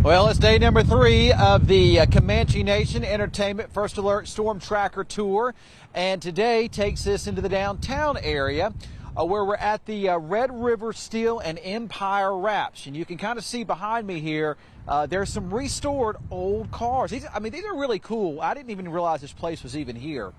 Well, it's day number 3 of the Comanche Nation Entertainment First Alert Storm Tracker Tour, and today takes us into the downtown area where we're at the Red River Steel and Empire Wraps. And you can kind of see behind me here, there's some restored old cars. These are really cool. I didn't even realize this place was even here.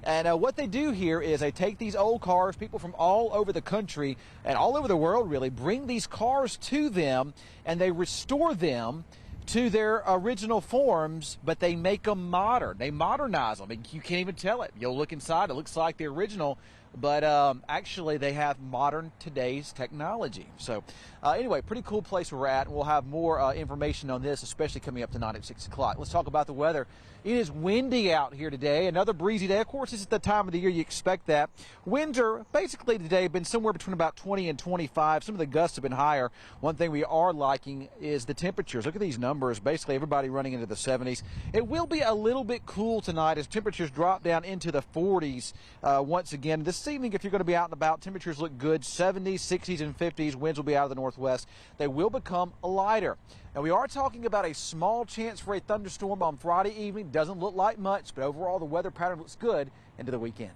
And what they do here is they take these old cars, people from all over the country and all over the world really, bring these cars to them and they restore them to their original forms, but they make them modern. They modernize them. You can't even tell it. You'll look inside, it looks like the original, but actually they have modern today's technology. So anyway, pretty cool place we're at. We'll have more information on this, especially coming up tonight at 6 o'clock. Let's talk about the weather. It is windy out here today. Another breezy day. Of course, this is the time of the year you expect that. Winds are basically today been somewhere between about 20 and 25. Some of the gusts have been higher. One thing we are liking is the temperatures. Look at these numbers. Basically, everybody running into the 70s. It will be a little bit cool tonight as temperatures drop down into the 40s once again. This evening, if you're going to be out and about, temperatures look good. 70s, 60s, and 50s. Winds will be out of the northwest. They will become lighter. Now, we are talking about a small chance for a thunderstorm on Friday evening. Doesn't look like much, but overall the weather pattern looks good into the weekend.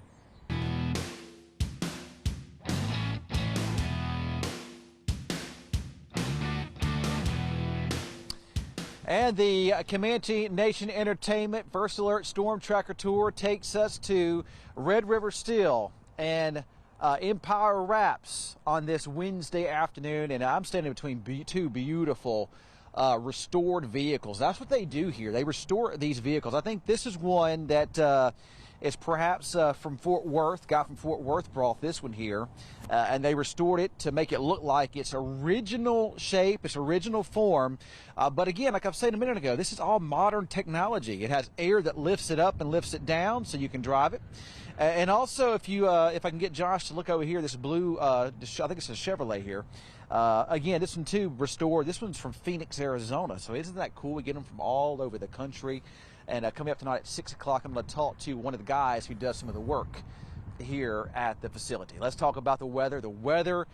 And the Comanche Nation Entertainment First Alert Storm Tracker Tour takes us to Red River Steel and Empire Wraps on this Wednesday afternoon, and I'm standing between two beautiful restored vehicles. That's what they do here. They restore these vehicles. I think this is one that is perhaps from Fort Worth. Guy from Fort Worth brought this one here, and they restored it to make it look like its original shape, its original form. But again, like I've said a minute ago, this is all modern technology. It has air that lifts it up and lifts it down so you can drive it. And also, if I can get Josh to look over here, this blue, I think it's a Chevrolet here. Again, this one too restored. This one's from Phoenix, Arizona. So isn't that cool? We get them from all over the country. And coming up tonight at 6 o'clock, I'm going to talk to one of the guys who does some of the work here at the facility. Let's talk about the weather. The weather,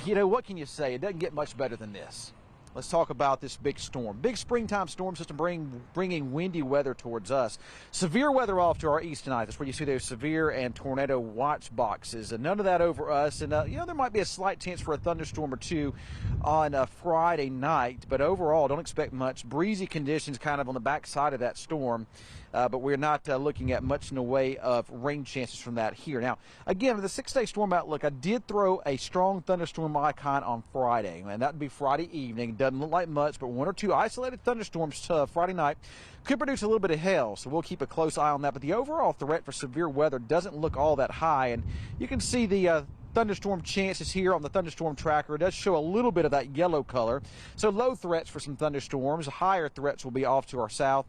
you know, what can you say? It doesn't get much better than this. Let's talk about this big storm. Big springtime storm system bringing windy weather towards us. Severe weather off to our east tonight. That's where you see those severe and tornado watch boxes. And none of that over us. And, you know, there might be a slight chance for a thunderstorm or two on Friday night. But overall, don't expect much. Breezy conditions kind of on the backside of that storm. But we're not looking at much in the way of rain chances from that here. Now, again, with the 6-day storm outlook, I did throw a strong thunderstorm icon on Friday, and that would be Friday evening. Doesn't look like much, but 1 or 2 isolated thunderstorms Friday night could produce a little bit of hail, so we'll keep a close eye on that. But the overall threat for severe weather doesn't look all that high, and you can see the thunderstorm chances here on the thunderstorm tracker. It does show a little bit of that yellow color. So low threats for some thunderstorms. Higher threats will be off to our south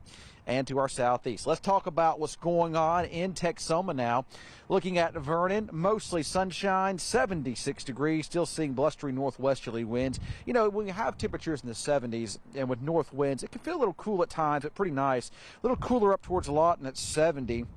and to our southeast. Let's talk about what's going on in Texoma now. Looking at Vernon, mostly sunshine, 76 degrees, still seeing blustery northwesterly winds. You know, when you have temperatures in the 70s and with north winds, it can feel a little cool at times, but pretty nice. A little cooler up towards Lawton at 70.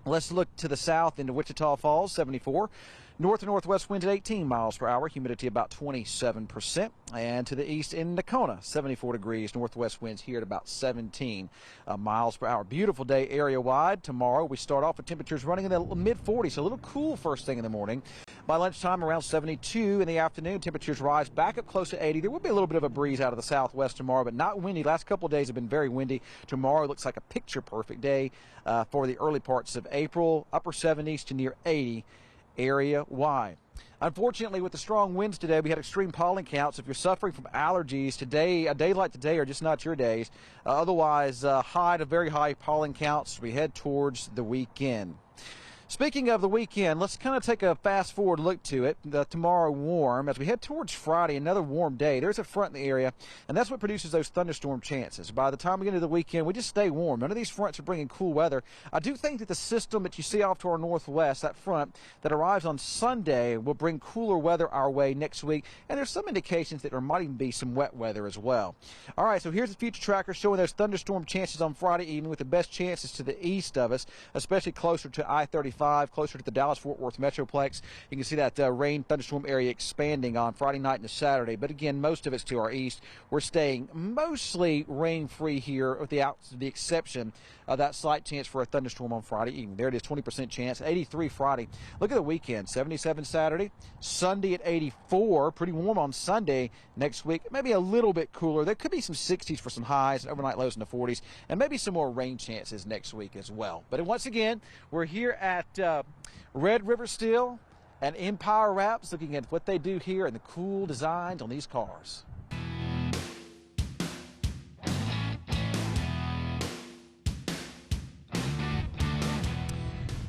Let's look to the south into Wichita Falls, 74. North and northwest winds at 18 miles per hour, humidity about 27%. And to the east in Nakona, 74 degrees, northwest winds here at about 17 miles per hour. Beautiful day area-wide. Tomorrow we start off with temperatures running in the mid-40s, so a little cool first thing in the morning. By lunchtime, around 72 in the afternoon, temperatures rise back up close to 80. There will be a little bit of a breeze out of the southwest tomorrow, but not windy. Last couple of days have been very windy. Tomorrow looks like a picture-perfect day for the early parts of April, upper 70s to near 80 area-wide. Unfortunately, with the strong winds today, we had extreme pollen counts. If you're suffering from allergies today, a day like today are just not your days. Otherwise, high to very high pollen counts as we head towards the weekend. Speaking of the weekend, let's kind of take a fast-forward look to it. Tomorrow warm. As we head towards Friday, another warm day. There's a front in the area, and that's what produces those thunderstorm chances. By the time we get into the weekend, we just stay warm. None of these fronts are bringing cool weather. I do think that the system that you see off to our northwest, that front that arrives on Sunday, will bring cooler weather our way next week, and there's some indications that there might even be some wet weather as well. All right, so here's the future tracker showing those thunderstorm chances on Friday evening with the best chances to the east of us, especially closer to I-35. 85, closer to the Dallas-Fort Worth Metroplex. You can see that rain thunderstorm area expanding on Friday night and Saturday, but again, most of it's to our east. We're staying mostly rain-free here with the exception of that slight chance for a thunderstorm on Friday evening. There it is, 20% chance, 83 Friday. Look at the weekend, 77 Saturday, Sunday at 84, pretty warm on Sunday. Next week, maybe a little bit cooler. There could be some 60s for some highs, overnight lows in the 40s, and maybe some more rain chances next week as well. But once again, we're here at Red River Steel and Empire Wraps, looking at what they do here and the cool designs on these cars.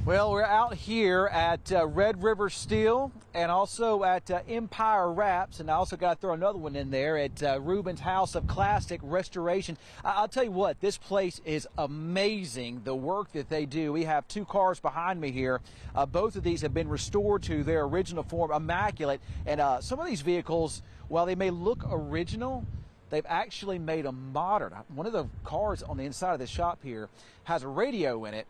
Well, we're out here at Red River Steel and also at Empire Wraps, and I also got to throw another one in there at Rubens House of Classic Restoration. I'll tell you what, this place is amazing, the work that they do. We have two cars behind me here. Both of these have been restored to their original form, immaculate, and some of these vehicles, while they may look original, they've actually made them modern. One of the cars on the inside of the shop here has a radio in it,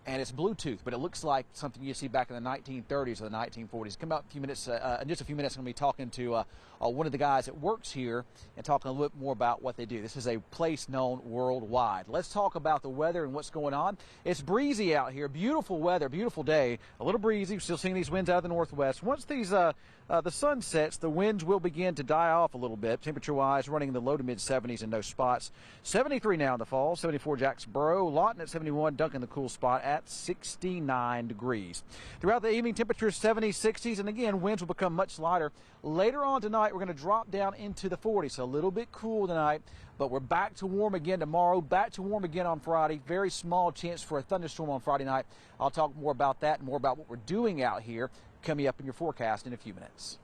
and it's Bluetooth, but it looks like something you see back in the 1930s or the 1940s. Come up a few minutes, in just a few minutes, I'm going to be talking to one of the guys that works here and talking a little bit more about what they do. This is a place known worldwide. Let's talk about the weather and what's going on. It's breezy out here, beautiful weather, beautiful day, a little breezy. We're still seeing these winds out of the northwest. Once these the sun sets, the winds will begin to die off a little bit, temperature-wise, running in the low to mid-70s in those spots. 73 now in the fall, 74 Jacksboro, Lawton at 71, Duncan the cool spot at 69 degrees. Throughout the evening, temperatures 70s, 60s, and again, winds will become much lighter. Later on tonight, we're going to drop down into the 40s, so a little bit cool tonight, but we're back to warm again tomorrow, back to warm again on Friday. Very small chance for a thunderstorm on Friday night. I'll talk more about that and more about what we're doing out here coming up in your forecast in a few minutes.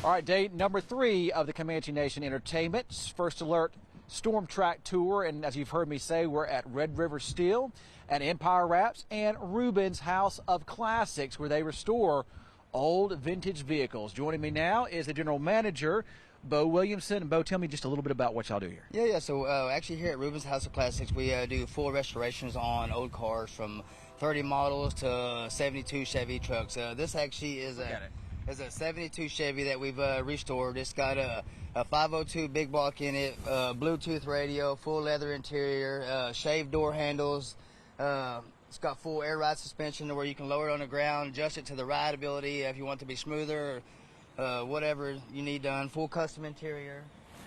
All right, day number 3 of the Comanche Nation Entertainment's First Alert Storm Track Tour, and as you've heard me say, we're at Red River Steel and Empire Wraps and Rubens House of Classics, where they restore old vintage vehicles. Joining me now is the general manager, Bo Williamson. And Bo, tell me just a little bit about what y'all do here. Yeah. So actually here at Rubens House of Classics, we do full restorations on old cars from 30 models to 72 Chevy trucks. This actually is a 72 Chevy that we've restored. It's got a 502 big block in it, Bluetooth radio, full leather interior, shaved door handles. It's got full air ride suspension where you can lower it on the ground, adjust it to the rideability if you want it to be smoother, or whatever you need done. Full custom interior.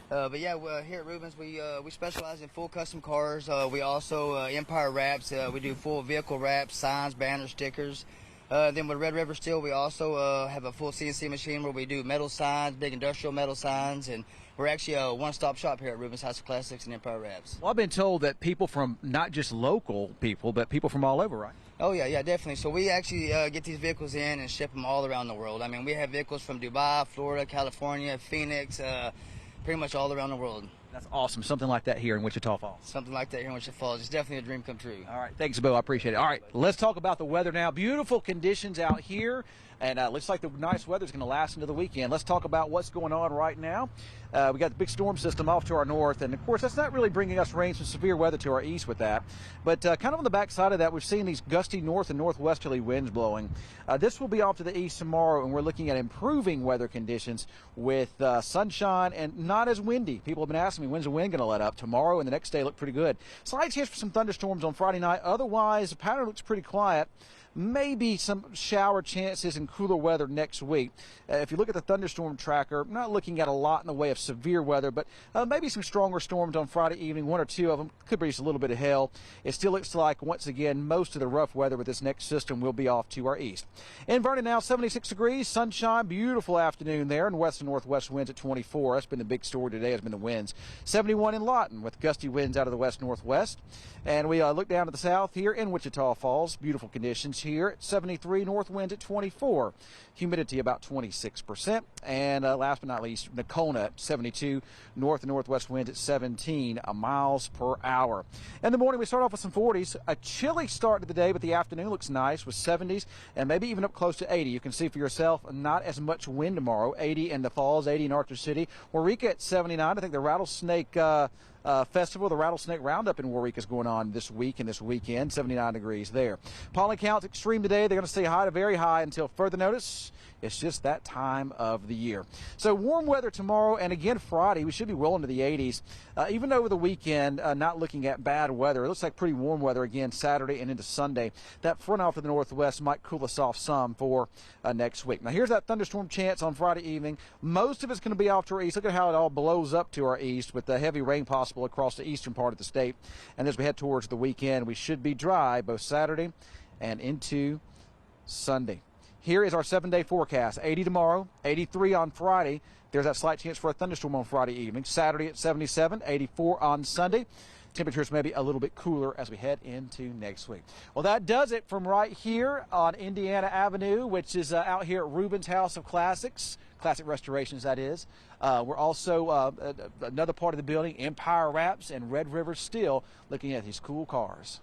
But yeah, here at Rubens, we specialize in full custom cars. We also Empire Wraps. We do full vehicle wraps, signs, banners, stickers. Then with Red River Steel, we also have a full CNC machine where we do metal signs, big industrial metal signs, and we're actually a one-stop shop here at Rubens House of Classics and Empire Wraps. Well, I've been told that people from, not just local people, but people from all over, right? Oh, yeah, definitely. So we actually get these vehicles in and ship them all around the world. I mean, we have vehicles from Dubai, Florida, California, Phoenix, pretty much all around the world. That's awesome. Something like that here in Wichita Falls. Something like that here in Wichita Falls. It's definitely a dream come true. All right. Thanks, Bo. I appreciate it. All right. Let's talk about the weather now. Beautiful conditions out here. And looks like the nice weather is going to last into the weekend. Let's talk about what's going on right now. We got the big storm system off to our north, and of course that's not really bringing us rain, some severe weather to our east with that. But kind of on the back side of that, we've seen these gusty north and northwesterly winds blowing. This will be off to the east tomorrow, and we're looking at improving weather conditions with sunshine and not as windy. People have been asking me, when's the wind going to let up? Tomorrow and the next day look pretty good. Slight chance for some thunderstorms on Friday night. Otherwise, the pattern looks pretty quiet. Maybe some shower chances and cooler weather next week. If you look at the thunderstorm tracker, not looking at a lot in the way of severe weather, but maybe some stronger storms on Friday evening. 1 or 2 of them could produce a little bit of hail. It still looks like, once again, most of the rough weather with this next system will be off to our east. In Vernon now, 76 degrees, sunshine, beautiful afternoon there, and west and northwest winds at 24. That's been the big story today, has been the winds. 71 in Lawton with gusty winds out of the west-northwest. And we look down to the south here in Wichita Falls, beautiful conditions. here at 73, north winds at 24, humidity about 26%. And last but not least, Nocona at 72, north and northwest winds at 17 miles per hour. In the morning, we start off with some 40s. A chilly start to the day, but the afternoon looks nice with 70s and maybe even up close to 80. You can see for yourself, not as much wind tomorrow. 80 in the Falls, 80 in Archer City. Waurika at 79. I think the Rattlesnake Festival, the Rattlesnake Roundup in Waurika is going on this week and this weekend. 79 degrees there. Pollen counts extreme today. They're going to stay high to very high until further notice. It's just that time of the year. So warm weather tomorrow and again Friday. We should be well into the 80s. Even over the weekend, not looking at bad weather. It looks like pretty warm weather again Saturday and into Sunday. That front off to the northwest might cool us off some for next week. Now here's that thunderstorm chance on Friday evening. Most of it's going to be off to our east. Look at how it all blows up to our east with the heavy rain possible across the eastern part of the state. And as we head towards the weekend, we should be dry both Saturday and into Sunday. Here is our 7-day forecast. 80 tomorrow, 83 on Friday. There's that slight chance for a thunderstorm on Friday evening. Saturday at 77, 84 on Sunday. Temperatures may be a little bit cooler as we head into next week. Well, that does it from right here on Indiana Avenue, which is out here at Rubens House of Classics. Classic Restorations, that is. We're also another part of the building, Empire Wraps and Red River Steel, looking at these cool cars.